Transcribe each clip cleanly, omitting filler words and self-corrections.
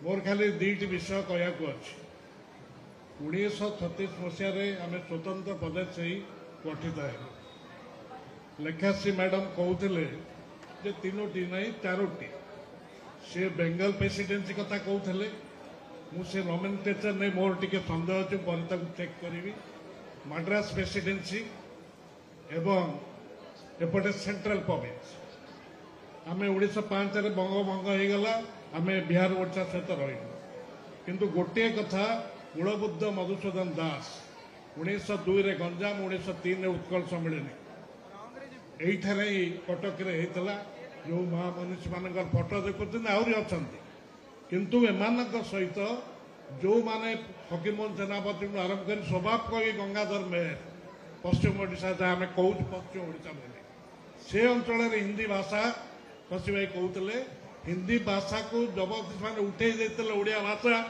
मोर खाली दुईटी विषय कहू अच्छी 1936 मसीह आम स्वतंत्र प्रदेश ही गठित है। लेखाश्री मैडम कहते तीनोटी नहीं चारोटी सी बेंगल प्रेसिडेंसी कथा कहते मुझे नोमेनक्लेचर नहीं मोर टे सन्देह अच्छे पर चेक करी मद्रास प्रेसिडेंसी एवं एपटे सेंट्रल प्रोविंस आम 1905 बंगभंग हो गला आम बिहार ओडिशा सहित रही किंतु गोटे कथा मूलबुद्ध मधुसूदन दास 1902 गंजाम 1903 उत्कल सम्मिलनी यही कटक जो महामनीषी मान फटो देखुं आहरी अच्छा किंतु एमान सहित जो माने फकीरमोहन सेनापति आरंभ कर स्वभाव कवि गंगाधर मेहर पश्चिम ओडिशा जहाँ आम कहूँ पश्चिम ओडिशा बोली से अंचल हिंदी भाषा शशि भाई कहते हिंदी भाषा को जबरदस्ती मैंने उठे देते ओडिया भाषा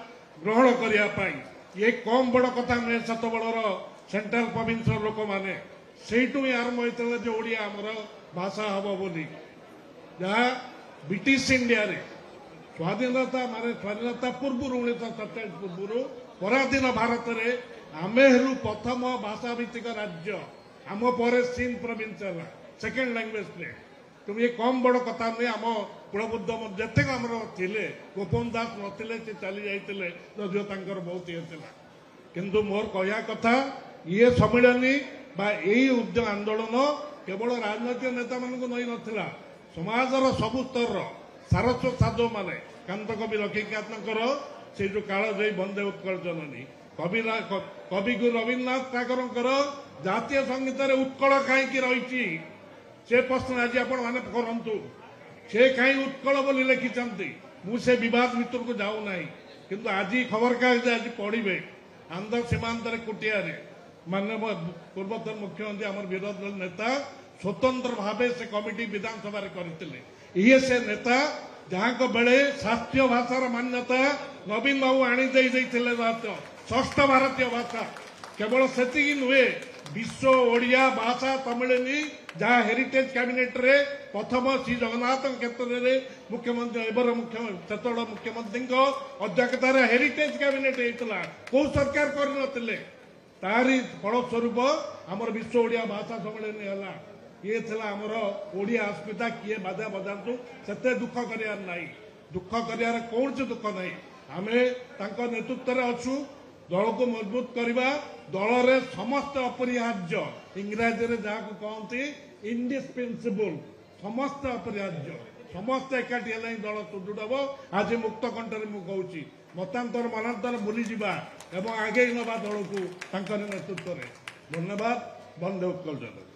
ग्रहण करने ये कम बड़ कथा नुहे सत बड़र सेंट्रल प्रोविंस लोक मैंने से आरंभ होता जो ओडिया आमर भाषा हम बोली जहाँ ब्रिटिश इंडिया रे स्वाधीनता माने स्वाधीनता पूर्व 1947 पूर्व पराधीन भारत में आमे हेरु प्रथम भाषा भित्तिक राज्य आम पर सिंध प्रोविंस है सेकेंड लैंग्वेज पे तुम ये कम बड़ कथा नुहे आम कुलबुद्ध जिते आमर थे गोपन दास नथिले से चली जाते जो बहुत ये किंतु मोर कहया कथा ये सम्मिलनी यही उद्यम आंदोलन केवल राजनैतिक नेता मान नई नाला समाजर सबु स्तर सारस्वत साधु माने कांत कवि लक्ष्मीकांतर से जो काल जयी बंदे उत्कल जननी कवि गुरु रवीन्द्रनाथ ठाकुर जातीय संगीत उत्कल कहीं रही से प्रश्न आज आपण मैंने करतु से कहीं उत्कल बोली लिखिं मुझे विवाद भितर को जाऊना किंतु आज खबर कागज आज पढ़े आंध्र सीमांत कुटिया माननीय पूर्वतन मुख्यमंत्री आम विरोधी दल नेता स्वतंत्र भाव से कमिटी विधानसभा करते ये से नेता जहाँ बेले शास्त्रीय भाषार मान्यता नवीन बाबू आनी षष्ठ भारतीय भाषा केवल से नुहे विश्व ओडिया भाषा सम्मिलनी जहाँ हेरिटेज कैबिनेट रे प्रथम श्री जगन्नाथ क्षेत्र में मुख्यमंत्री एबर मुख्यमंत्री अध्यक्षतार हेरिटेज कैबिनेट होता कौ सरकार करते तारी फलस्वरूप आमर विश्व ओडिया भाषा सम्मिलनी है ये थिला आमर ओडिया अस्मिता किए बाधा बजातु से दुख करार ना दुख करार कौन से दुख ना आम नेतृत्व में अच्छु दल को मजबूत करवा दल रे समस्त अपरिहार्य इंग्राजी रे जहाँ कहते इंडिस्पेंसिबल समस्त अपरिहार्य समस्त एकाठी है दल सुदृढ़ हम आज मुक्त कंठे मुझे मतांतर मनांतर भूली जावा एवं आगे नवा दल को नेतृत्व में धन्यवाद। बंदे उत्कल जननी।